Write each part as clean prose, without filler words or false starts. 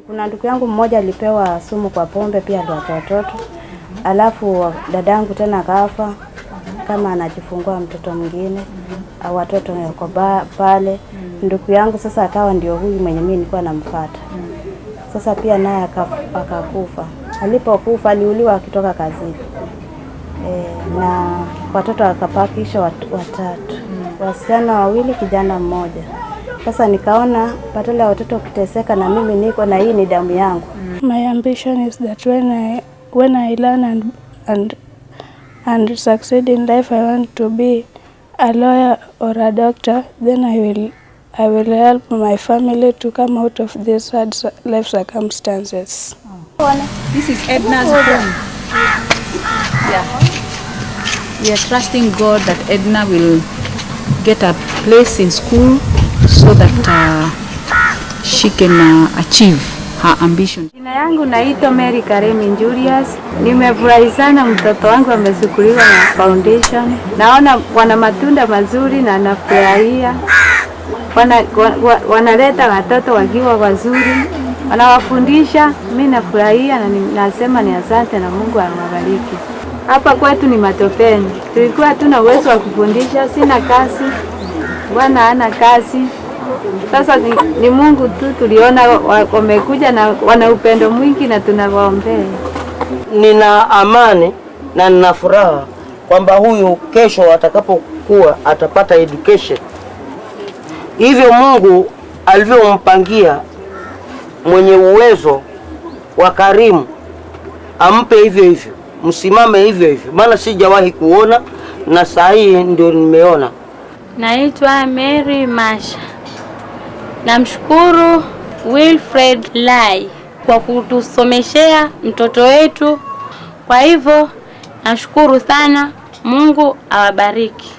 Kuna ndugu yangu mmoja alipewa sumu kwa pombe, pia aliacha watoto. Alafu dadangu tena kafa kama anajifungua mtoto mwingine, au watoto wako pale. Ndugu yangu sasa akawa ndio huyu mwenye mimi nilikuwa namfuata. Sasa pia naye akakufa. Alipokufa aliuliwa akitoka kazini. Na watoto wakapakisha watatu. Wasichana 2, kijana mmoja. Sasa nikaona badala ya watoto kuteseka na mimi niko na hii ni damu yangu. My ambition is that when I learn and succeed in life, I want to be a lawyer or a doctor. Then I will help my family to come out of these hard life circumstances. This is Edna's home. Yeah. We are trusting God that Edna will get a place in school so that she can achieve her ambition. Jina yangu naitwa Mary Karemi Julius. Nimefurahi sana mtoto wangu amesukuliwa na foundation. Naona wana matunda mazuri na nafurahia. Wanaleta watoto wakiwa wazuri. Wanawafundisha, mimi nafurahia na nasema ni asante na Mungu awabariki. Hapa kwetu ni matopeni. Tulikuwa hatuna uwezo wa kufundisha, sina kazi. Bwana hana kazi. Sasa ni Mungu tu tuliona wamekuja na wana upendo mwingi na tunawaombea. Nina amani na nina furaha kwamba huyu kesho atakapokuwa atapata education. Hivyo Mungu alivyompangia mwenye uwezo wa karimu ampe hivyo hivyo. Msimame hivyo hivyo. Maana sijawahi kuona na saa hii ndio nimeona. Naitwa Mary Masha. Namshukuru Wilfred Lai kwa kutusomeshea mtoto wetu. Kwa hivyo nashukuru sana. Mungu awabariki.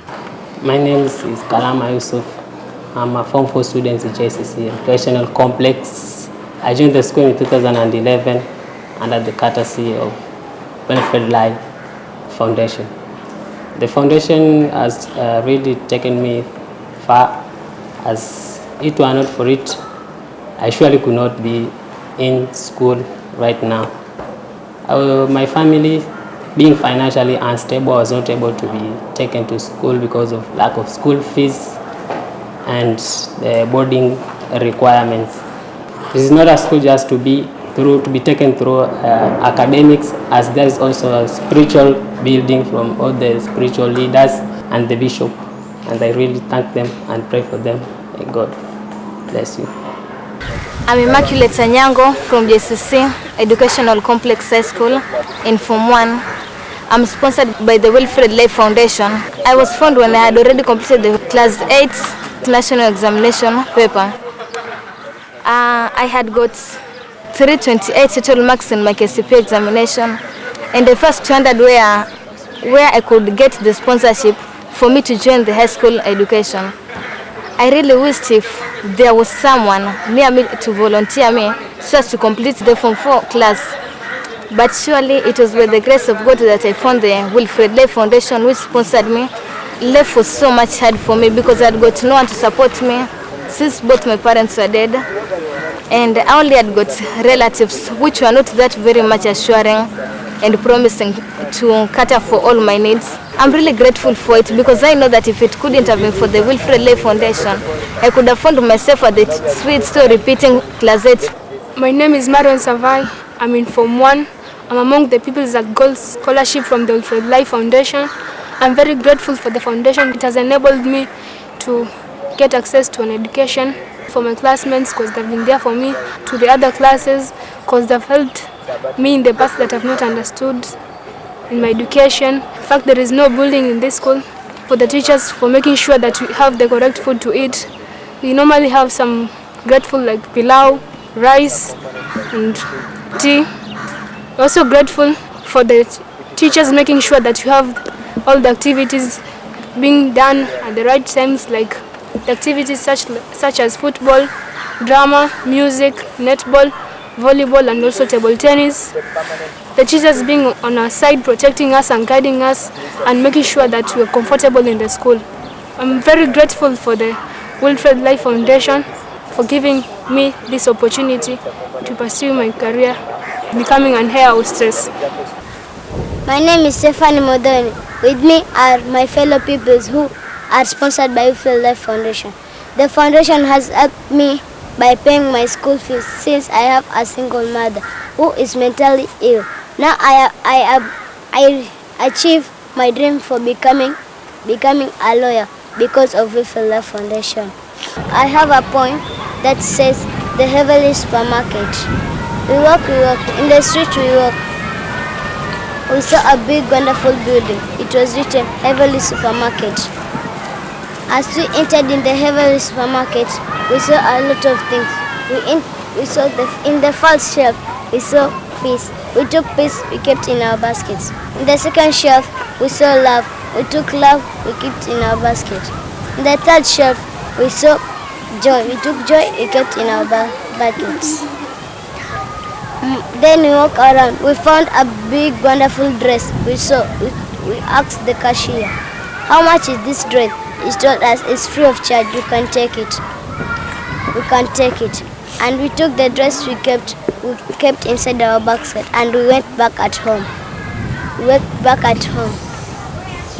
My name is Kalama Yusuf. I'm a Form 4 student in JCC Educational Complex. I joined the school in 2011 under the courtesy of Wilfred Lai Foundation. The foundation has really taken me far. As it were not for it, I surely could not be in school right now. My family, being financially unstable, was not able to be taken to school because of lack of school fees and the boarding requirements. This is not a school just to be taken through academics, as there is also a spiritual building from all the spiritual leaders and the bishop, and I really thank them and pray for them. May God bless you. I'm Immaculate Sanyango from JCC Educational Complex High School in Form 1. I'm sponsored by the Wilfred Lai Foundation. I was found when I had already completed the Class 8 National Examination paper. I had got 328 total marks in my KCPE examination, and the first wondered where I could get the sponsorship for me to join the high school education. I really wished if there was someone near me to volunteer me so as to complete the Form 4 class. But surely it was by the grace of God that I found the Wilfred Lai Foundation, which sponsored me. Life was so much hard for me because I had got no one to support me since both my parents were dead. And I only had got relatives which were not that very much assuring and promising to cater for all my needs. I'm really grateful for it because I know that if it couldn't have been for the Wilfred Lai Foundation, I could have found myself at the street still repeating Class 8. My name is Marion Savai. I'm in Form 1. I'm among the people that got scholarship from the Wilfred Lai Foundation. I'm very grateful for the foundation. It has enabled me to get access to an education for my classmates because they've been there for me, to the other classes because they've helped me in the past that I've not understood in my education. In fact, there is no bullying in this school. For the teachers for making sure that we have the correct food to eat. We normally have some grateful like pilau, rice and tea. Also grateful for the teachers making sure that you have all the activities being done at the right times, like the activities such as football, drama, music, netball, volleyball and also table tennis. The teachers being on our side, protecting us and guiding us and making sure that we are comfortable in the school. I'm very grateful for the Wilfred Lai Foundation for giving me this opportunity to pursue my career, becoming an air hostess. My name is Stephanie Modoni. With me are my fellow pupils who are sponsored by Wilfred Lai Foundation. The foundation has helped me by paying my school fees since I have a single mother who is mentally ill. Now I achieved my dream for becoming a lawyer because of Wilfred Lai Foundation. I have a poem that says the heavenly supermarket. We walk, in the street we walk. We saw a big wonderful building. It was written Heavenly Supermarket. As we entered in the Heavenly Supermarket, we saw a lot of things. We saw in the first shelf, we saw peace. We took peace, we kept in our baskets. In the second shelf, we saw love. We took love, we kept in our basket. In the third shelf, we saw joy. We took joy, we kept in our baskets. Then we walked around. We found a big wonderful dress. We asked the cashier, how much is this dress? He told us it's free of charge, you can take it. We can take it. And we took the dress we kept inside our basket and we went back at home.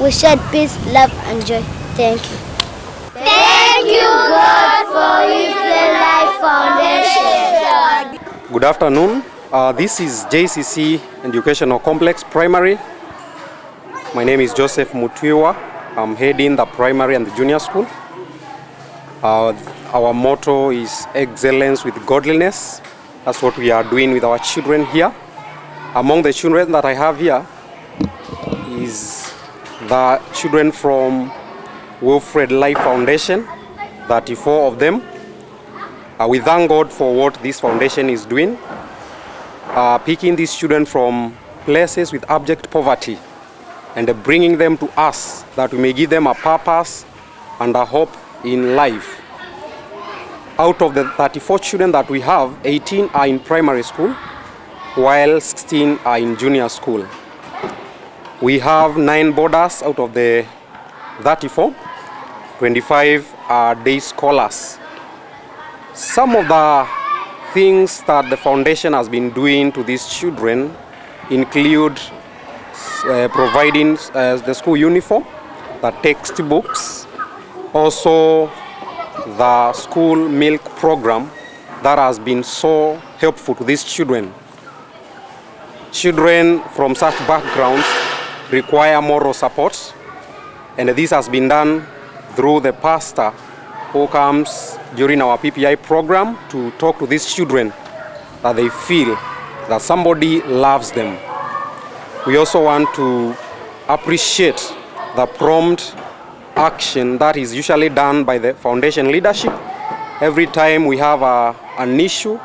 We shared peace, love and joy. Thank you. Thank you, God, for Wilfred Lai Foundation. Good afternoon. This is JCC Educational Complex Primary. My name is Joseph Mutwiwa. I'm heading the primary and the junior school. Our motto is excellence with godliness. That's what we are doing with our children here. Among the children that I have here is the children from Wilfred Lai Foundation, 34 of them. We thank God for what this foundation is doing, picking these children from places with abject poverty and bringing them to us that we may give them a purpose and a hope in life. Out of the 34 children that we have, 18 are in primary school, while 16 are in junior school. We have 9 boarders out of the 34, 25 are day scholars. Some of the things that the foundation has been doing to these children include providing the school uniform, the textbooks, also the school milk program that has been so helpful to these children. Children from such backgrounds require moral support, and this has been done through the pastor who comes during our PPI program to talk to these children, that they feel that somebody loves them. We also want to appreciate the prompt action that is usually done by the foundation leadership. Every time we have an issue,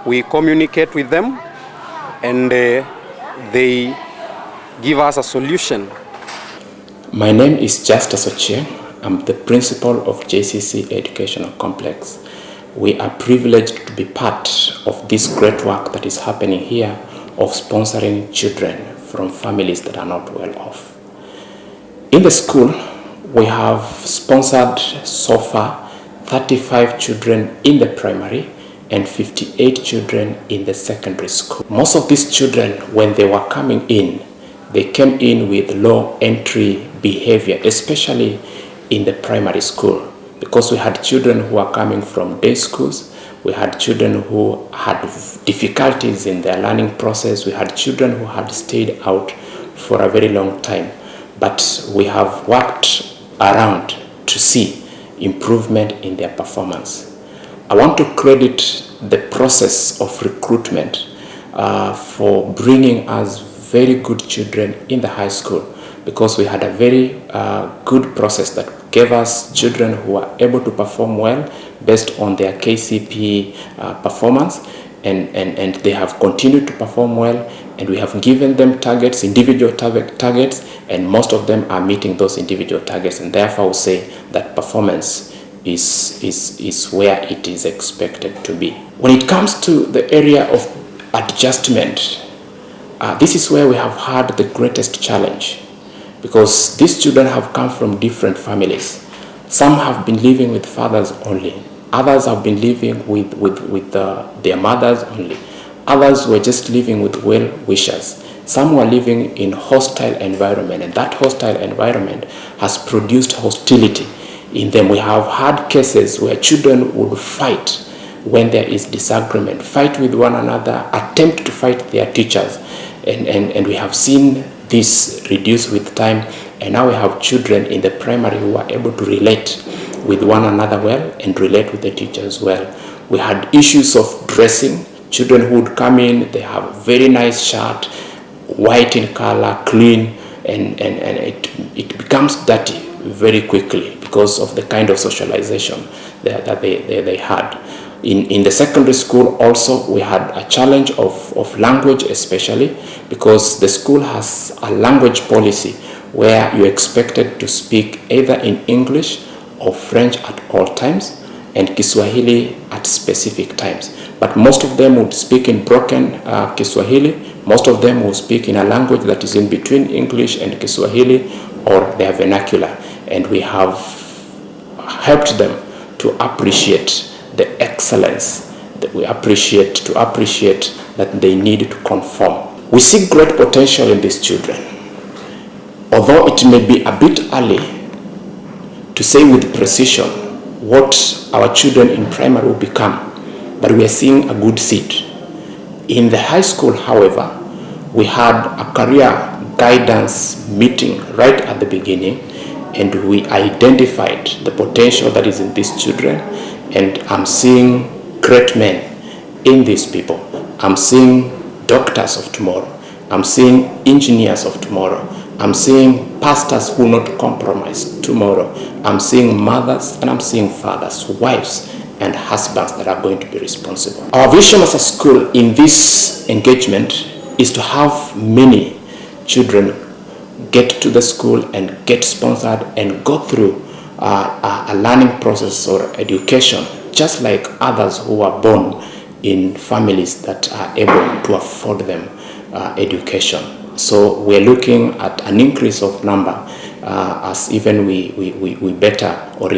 we communicate with them and they give us a solution. My name is Justice Ochie. I'm the principal of JCC Educational Complex. We are privileged to be part of this great work that is happening here of sponsoring children from families that are not well off. In the school, we have sponsored so far 35 children in the primary and 58 children in the secondary school. Most of these children, when they were coming in, they came in with low entry behavior, especially in the primary school, because we had children who are coming from day schools, we had children who had difficulties in their learning process, we had children who had stayed out for a very long time. But we have worked around to see improvement in their performance. I want to credit the process of recruitment for bringing us very good children in the high school, because we had a very good process that gave us children who are able to perform well based on their KCPE performance, and they have continued to perform well, and we have given them targets, individual targets, and most of them are meeting those individual targets, and therefore we say that performance is where it is expected to be. When it comes to the area of adjustment, this is where we have had the greatest challenge, because these children have come from different families. Some have been living with fathers only. Others have been living with their mothers only. Others were just living with well-wishers. Some were living in hostile environment, and that hostile environment has produced hostility in them. We have had cases where children would fight when there is disagreement, fight with one another, attempt to fight their teachers. And we have seen this reduce with time, and now we have children in the primary who are able to relate with one another well and relate with the teachers well. We had issues of dressing. Children who would come in, they have a very nice shirt, white in color, clean, and it becomes dirty very quickly because of the kind of socialization that they had. In the secondary school also, we had a challenge of language, especially because the school has a language policy where you're expected to speak either in English or French at all times and Kiswahili at specific times. But most of them would speak in broken Kiswahili. Most of them will speak in a language that is in between English and Kiswahili or their vernacular. And we have helped them to appreciate the excellence that we appreciate that they need to conform. We see great potential in these children. Although it may be a bit early to say with precision what our children in primary will become, but we are seeing a good seed. In the high school, however, we had a career guidance meeting right at the beginning, and we identified the potential that is in these children, and I'm seeing great men in these people. I'm seeing doctors of tomorrow. I'm seeing engineers of tomorrow. I'm seeing pastors who will not compromise tomorrow. I'm seeing mothers and I'm seeing fathers, wives and husbands that are going to be responsible. Our vision as a school in this engagement is to have many children get to the school and get sponsored and go through a learning process or education, just like others who are born in families that are able to afford them education. So we're looking at an increase of number as even we better or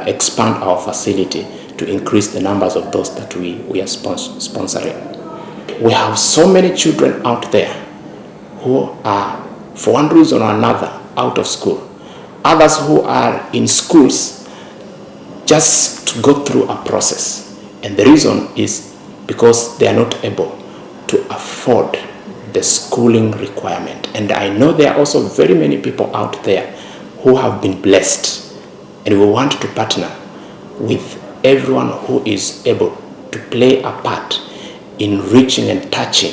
expand our facility to increase the numbers of those that we are sponsoring. We have so many children out there who are, for one reason or another, out of school. Others who are in schools just to go through a process. And the reason is because they are not able to afford the schooling requirement. And I know there are also very many people out there who have been blessed, and we want to partner with everyone who is able to play a part in reaching and touching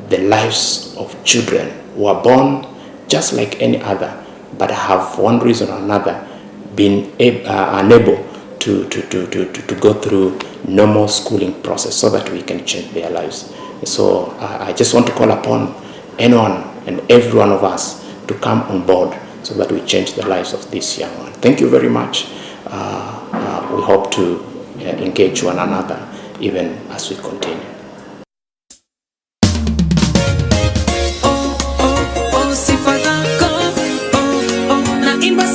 the lives of children who are born just like any other, but have for one reason or another been unable to go through normal schooling process so that we can change their lives. So I just want to call upon anyone and every one of us to come on board so that we change the lives of this young one. Thank you very much. We hope to engage one another even as we continue. Sifa zako, naimba